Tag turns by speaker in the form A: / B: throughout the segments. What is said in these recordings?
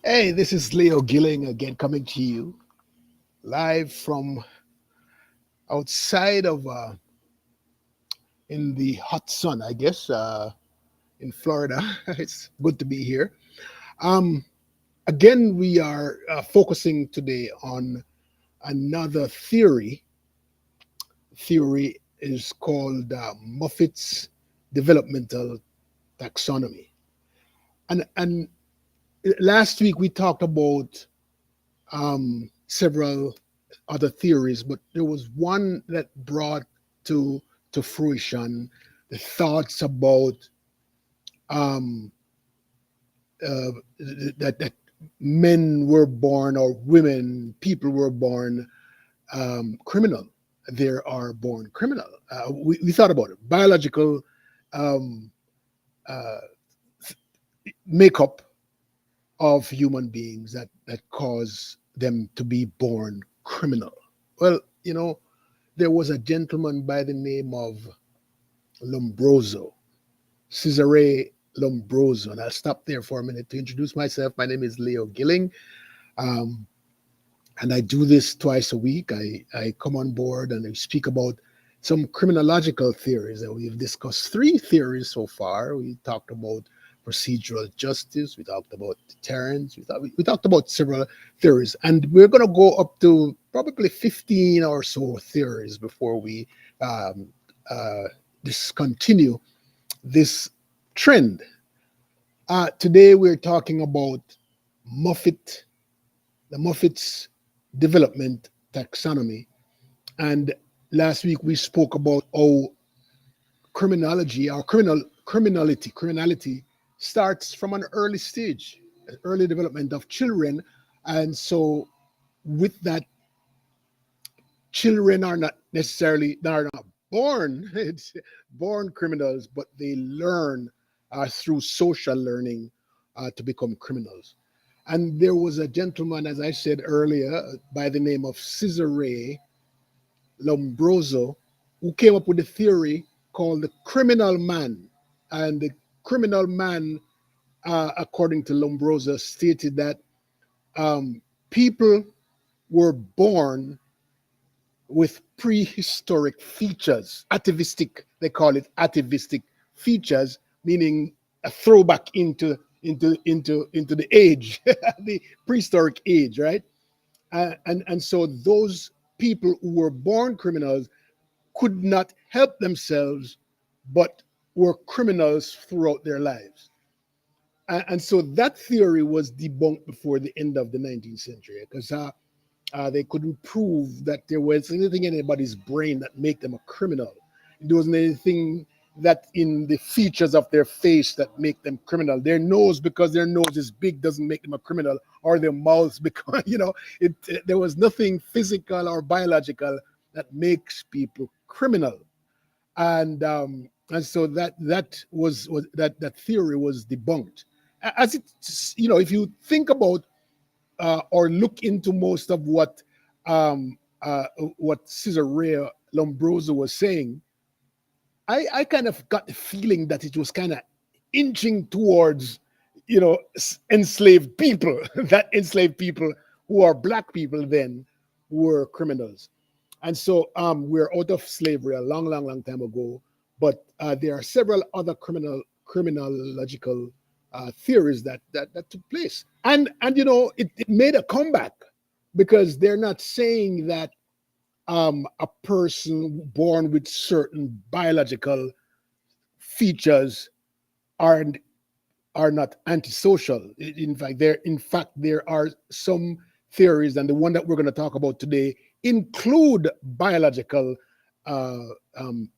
A: Hey, this is Leo Gilling again, coming to you live from outside of in the hot sun, I guess, in Florida. It's good to be here. Um, Again, we are focusing today on another theory. Theory is called Moffitt's developmental taxonomy. And last week we talked about several other theories, but there was one that brought to to fruition the thoughts about um, uh, that men were born or women, people were born criminal. They are born criminal. We thought about it. Biological um, uh, makeup of human beings that cause them to be born criminal. Well, there was a gentleman by the name of Lombroso, Cesare Lombroso. And I'll stop there for a minute to introduce myself. My name is Leo Gilling, um, and I do this twice a week. I come on board and I speak about some criminological theories. And we've discussed three theories so far. We talked about procedural justice, we talked about deterrence, we talked about several theories. And we're going to go up to probably 15 or so theories before we um, uh, discontinue this trend. Today we're talking about Moffitt, the Moffitt's development taxonomy. And last week we spoke about how criminology or criminality starts from an early stage, an early development of children. And so with that, children are not born it's born criminals, but they learn through social learning to become criminals. And there was a gentleman, as I said earlier, by the name of Cesare Lombroso, who came up with a theory called the criminal man. And the criminal man, according to Lombroso, stated that people were born with prehistoric features, atavistic, they call it atavistic features, meaning a throwback into the age, the prehistoric age, right? And so those people who were born criminals could not help themselves, but were criminals throughout their lives. And so that theory was debunked before the end of the 19th century because they couldn't prove that there was anything in anybody's brain that made them a criminal. There wasn't anything that in the features of their face that make them criminal. Their nose, because their nose is big, doesn't make them a criminal, or their mouths, because there was nothing physical or biological that makes people criminal. And so that theory was debunked. As it, if you think about or look into most of um, what Cesare Lombroso was saying, I kind of got the feeling that it was kind of inching towards, enslaved people, that enslaved people who are black people then were criminals. And so we're out of slavery a long, long, long time ago. But there are several other criminological theories that took place. And it made a comeback because they're not saying that a person born with certain biological features are are not antisocial. In fact, there are some theories, and the one that we're going to talk about today include biological uh, um,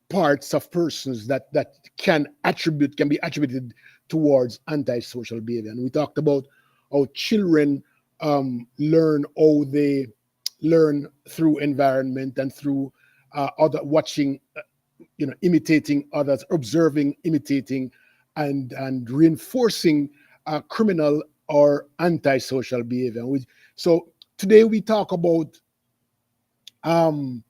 A: parts of persons that can be attributed towards antisocial behavior. And we talked about how children learn how they learn through environment and through other watching, imitating others, observing, imitating, and reinforcing criminal or antisocial behavior. So today we talk about, um,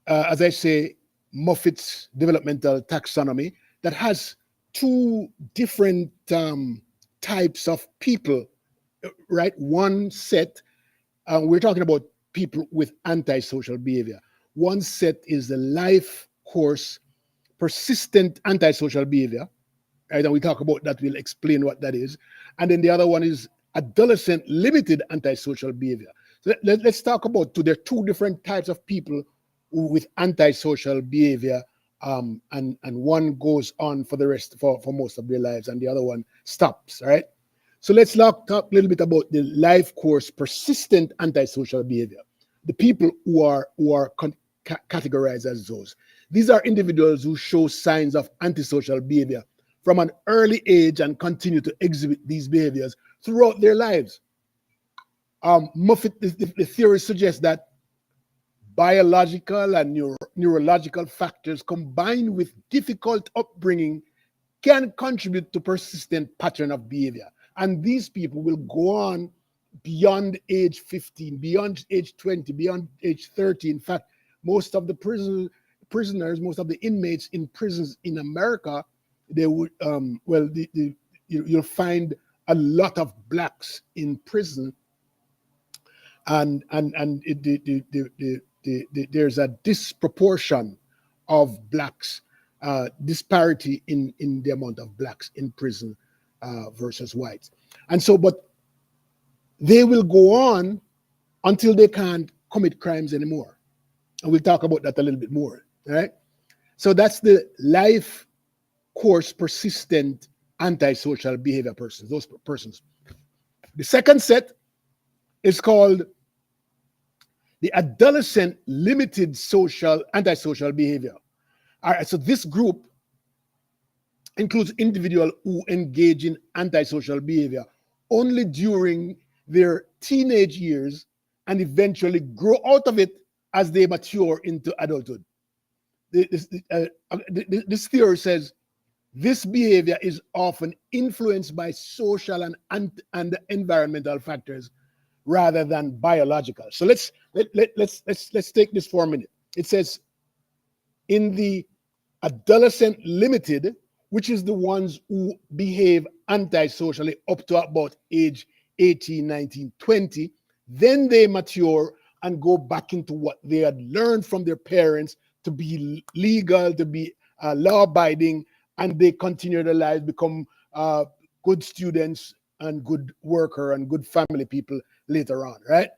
A: as I say, Moffitt's developmental taxonomy that has two different types of people right? One set, we're talking about people with antisocial behavior. One set is the life course persistent antisocial behavior, right? And we talk about that, we'll explain what that is. And then the other one is adolescent limited antisocial behavior. So let's talk about two. There are two different types of people with antisocial behavior, and one goes on for the rest for most of their lives, and the other one stops. All right. So let's talk a little bit about the life course persistent antisocial behavior. The people who are categorized as those. These are individuals who show signs of antisocial behavior from an early age and continue to exhibit these behaviors throughout their lives. Moffitt, the theory suggests that biological and neurological factors combined with difficult upbringing can contribute to persistent pattern of behavior. And these people will go on beyond age 15, beyond age 20, beyond age 30. In fact, most of the prisoners, most of the inmates in prisons in America, they would, you'll find a lot of blacks in prison, and there's a disproportion of blacks, disparity in the amount of blacks in prison versus whites. And so, but they will go on until they can't commit crimes anymore. And we'll talk about that a little bit more, right? So that's the life course persistent antisocial behavior persons, those persons. The second set is called the adolescent limited antisocial behavior. All right, so this group includes individuals who engage in antisocial behavior only during their teenage years and eventually grow out of it as they mature into adulthood. This theory says this behavior is often influenced by social and environmental factors rather than biological. So let's take this for a minute. It says in the adolescent limited, which is the ones who behave antisocially up to about age 18, 19, 20, then they mature and go back into what they had learned from their parents to be legal, to be law-abiding, and they continue their lives, become good students and good worker and good family people later on, right?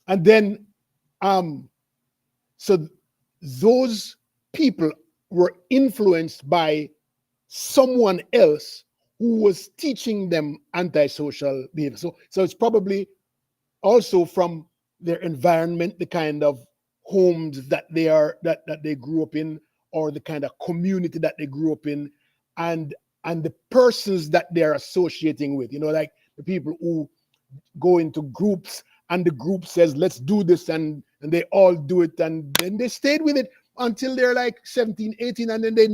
A: And then, so those people were influenced by someone else who was teaching them antisocial behavior. So it's probably also from their environment, the kind of homes that they grew up in, or the kind of community that they grew up in, and the persons that they're associating with. You know, like the people who go into groups and the group says, let's do this, and they all do it, and then they stayed with it until they're like 17, 18, and then they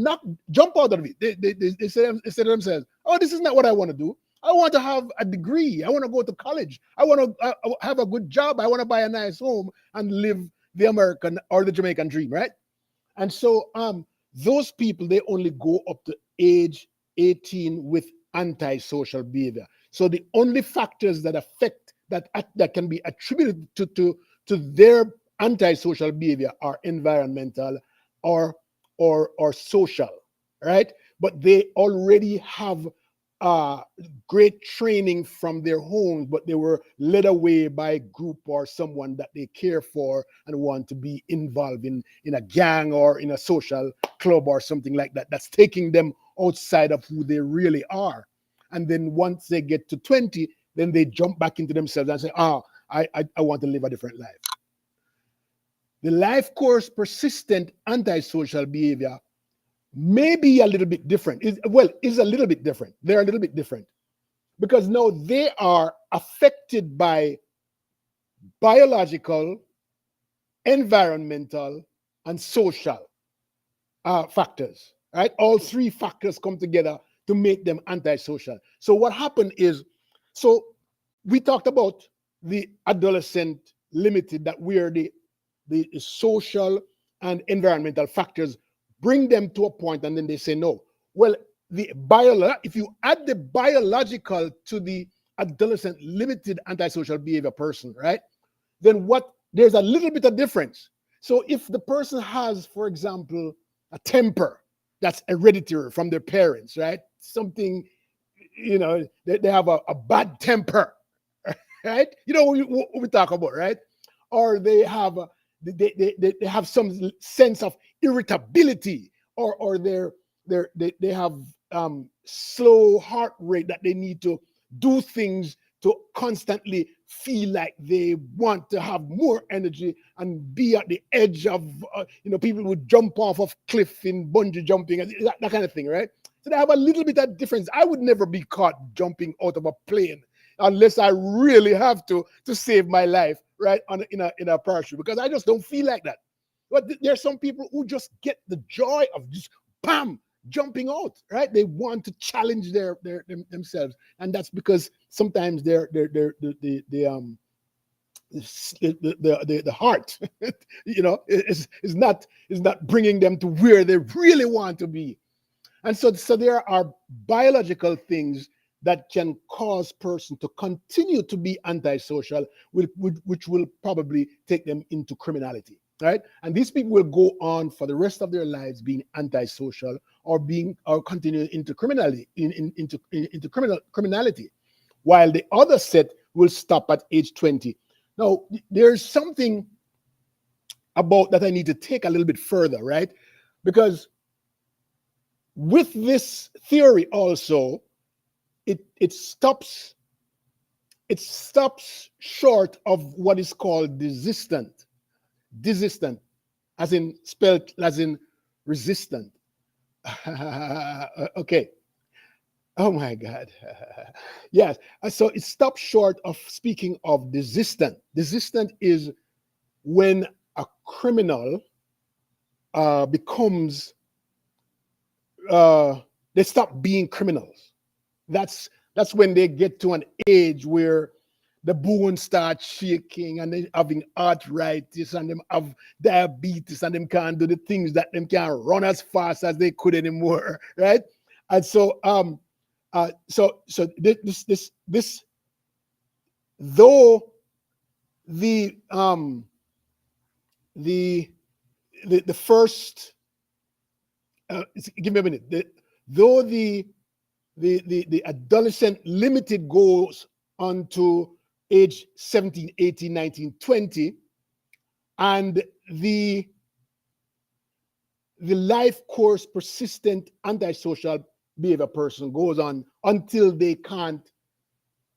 A: jump out of it. They say to themselves, oh, this is not what I want to do. I want to have a degree. I want to go to college. I want to have a good job. I want to buy a nice home and live the American or the Jamaican dream, right? And so those people, they only go up to age 18 with antisocial behavior. So the only factors that affect that can be attributed to their antisocial behavior are environmental or social, right? But they already have great training from their homes, but they were led away by a group or someone that they care for and want to be involved in a gang or in a social club or something like that. That's taking them outside of who they really are. And then once they get to 20, then they jump back into themselves and say, I want to live a different life. The life course persistent antisocial behavior may be a little bit different. Is a little bit different. They're a little bit different because now they are affected by biological, environmental, and social factors, right? All three factors come together to make them antisocial. So what happened is, so we talked about the adolescent limited, that where the social and environmental factors bring them to a point and then they say no. Well, if you add the biological to the adolescent limited antisocial behavior person, right? Then there's a little bit of difference. So if the person has, for example, a temper that's hereditary from their parents, right? Something, they have a bad temper, right? You know what we talk about, right? Or they have they have some sense of irritability, or they have slow heart rate that they need to do things to constantly feel like they want to have more energy and be at the edge of people would jump off of cliff in bungee jumping and that kind of thing, right? So they have a little bit of difference. I would never be caught jumping out of a plane unless I really have to save my life, right? In a parachute, because I just don't feel like that. But there are some people who just get the joy of just bam jumping out, right? They want to challenge themselves, and that's because sometimes the heart, is not bringing them to where they really want to be. And so there are biological things that can cause person to continue to be antisocial, which will probably take them into criminality, right? And these people will go on for the rest of their lives being antisocial or continue into criminality, into criminality, while the other set will stop at age 20. Now, there's something about that I need to take a little bit further, right? Because with this theory also, it stops short of what is called desistant, as in spelled as in resistant. Okay. Oh my God. Yes. So it stops short of speaking of desistant. Desistant is when a criminal becomes they stop being criminals. That's when they get to an age where the bones start shaking and they having arthritis and them have diabetes and them can't do the things that them can't run as fast as they could anymore, right? And so this though the first give me a minute. Though the adolescent limited goes on to age 17, 18, 19, 20, and the life course persistent antisocial behavior person goes on until they can't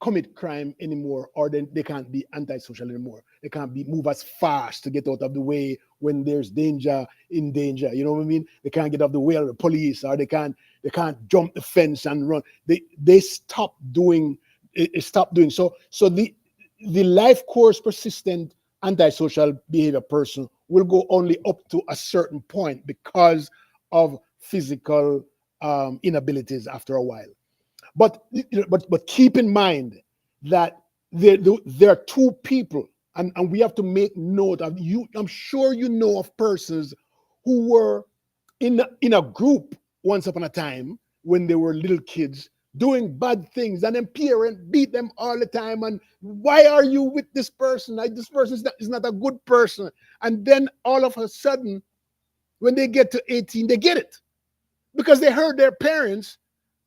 A: commit crime anymore, or then they can't be antisocial anymore. They can't move as fast to get out of the way when there's danger. You know what I mean? They can't get out of the way of the police, or they can't jump the fence and run. They stop doing so the life course persistent antisocial behavior person will go only up to a certain point because of physical inabilities after a while. But keep in mind that there are two people, and we have to make note of you. I'm sure you know of persons who were in a group once upon a time when they were little kids doing bad things, and then parents beat them all the time. And why are you with this person? This person is not a good person. And then all of a sudden, when they get to 18, they get it because they heard their parents,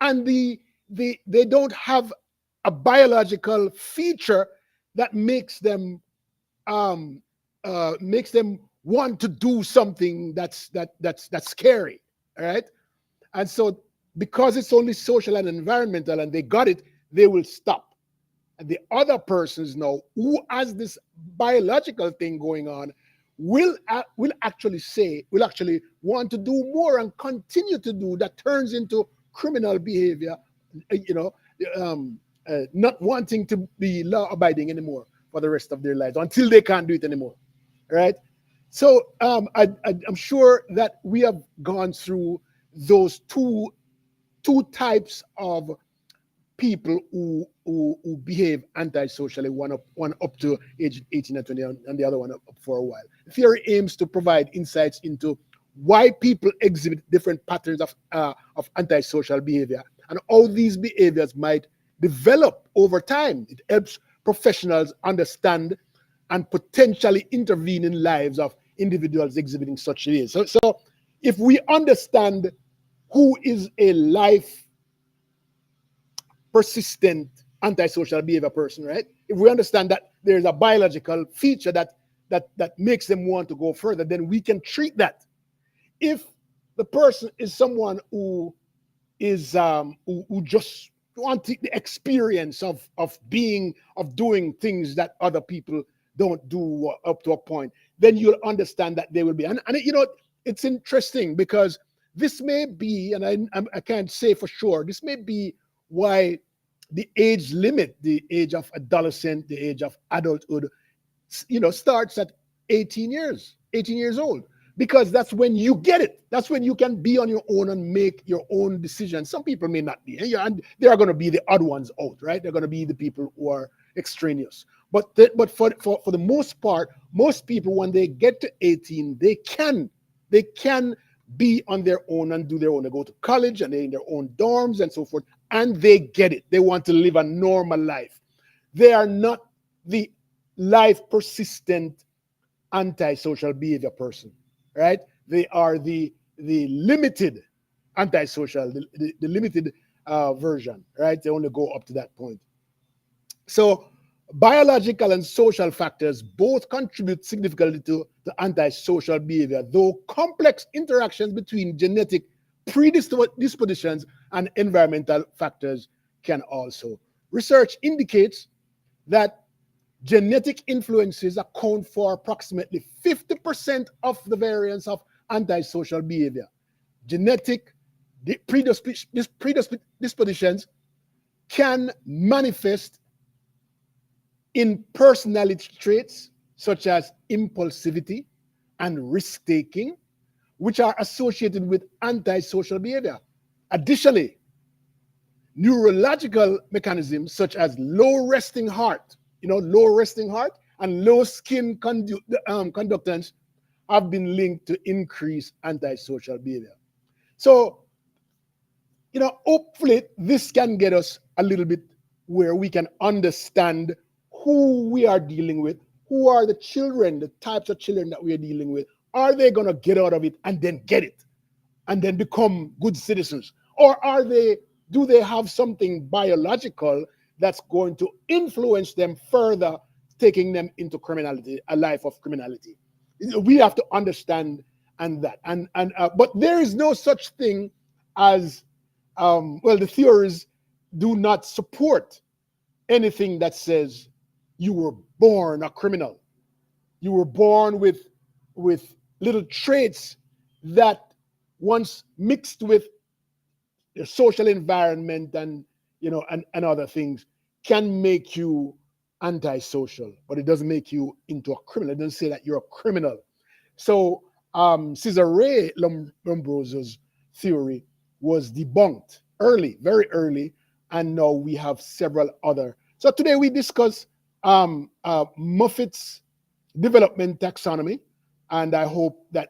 A: and they don't have a biological feature that makes them want to do something that's scary. All right. And so because it's only social and environmental and they got it, they will stop. And the other persons now who has this biological thing going on will actually want to do more and continue to do that, turns into criminal behavior, not wanting to be law abiding anymore for the rest of their lives until they can't do it anymore. Right? So I'm sure that we have gone through those two types of people who behave antisocially, one up to age 18 and 20, and the other one up for a while. The theory aims to provide insights into why people exhibit different patterns of antisocial behavior and how these behaviors might develop over time. It helps professionals understand and potentially intervene in lives of individuals exhibiting such behaviors. So if we understand who is a life persistent antisocial behavior person, right? If we understand that there's a biological feature that makes them want to go further, then we can treat that. If the person is someone who is who just want the experience of doing things that other people don't do up to a point, then you'll understand that they will be. And you know, it's interesting because this may be, and I can't say for sure, this may be why the age limit, the age of adolescent, the age of adulthood, you know, starts at 18 years old, because that's when you get it. That's when you can be on your own and make your own decisions. Some people may not be, and there are going to be the odd ones out, right? They're going to be the people who are extraneous. But for the most part, most people, when they get to 18, they can be on their own and do their own. They go to college and they're in their own dorms and so forth, and they get it. They want to live a normal life. They are not the life persistent antisocial behavior person, right? They are the limited antisocial, the limited version, right? They only go up to that point. So biological and social factors both contribute significantly to antisocial behavior, though complex interactions between genetic predispositions and environmental factors can also. Research indicates that genetic influences account for approximately 50% of the variance of antisocial behavior. Genetic predispositions can manifest in personality traits such as impulsivity and risk-taking, which are associated with antisocial behavior. Additionally, neurological mechanisms such as low resting heart and low skin conductance have been linked to increased antisocial behavior. So, you know, hopefully this can get us a little bit where we can understand who we are dealing with, who are the children, the types of children that we are dealing with. Are they going to get out of it and then get it and then become good citizens? Or do they have something biological that's going to influence them further, taking them into criminality, a life of criminality? We have to understand but there is no such thing as the theories do not support anything that says you were born a criminal. You were born with little traits that, once mixed with your social environment and other things, can make you antisocial, but it doesn't make you into a criminal. It doesn't say that you're a criminal. So Cesare Lombroso's theory was debunked early, very early, and now we have several other. So today we discuss Moffitt's development taxonomy, and I hope that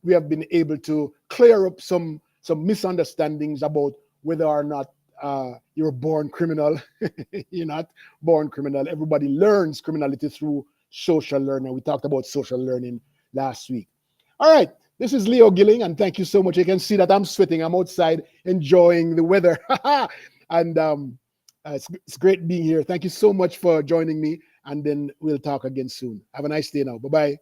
A: we have been able to clear up some misunderstandings about whether or not you're born criminal. You're not born criminal. Everybody learns criminality through social learning. We talked about social learning last week. All right, this is Leo Gilling, and thank you so much. You can see that I'm sweating. I'm outside enjoying the weather. And it's great being here. Thank you so much for joining me, and then we'll talk again soon. Have a nice day now. Bye-bye.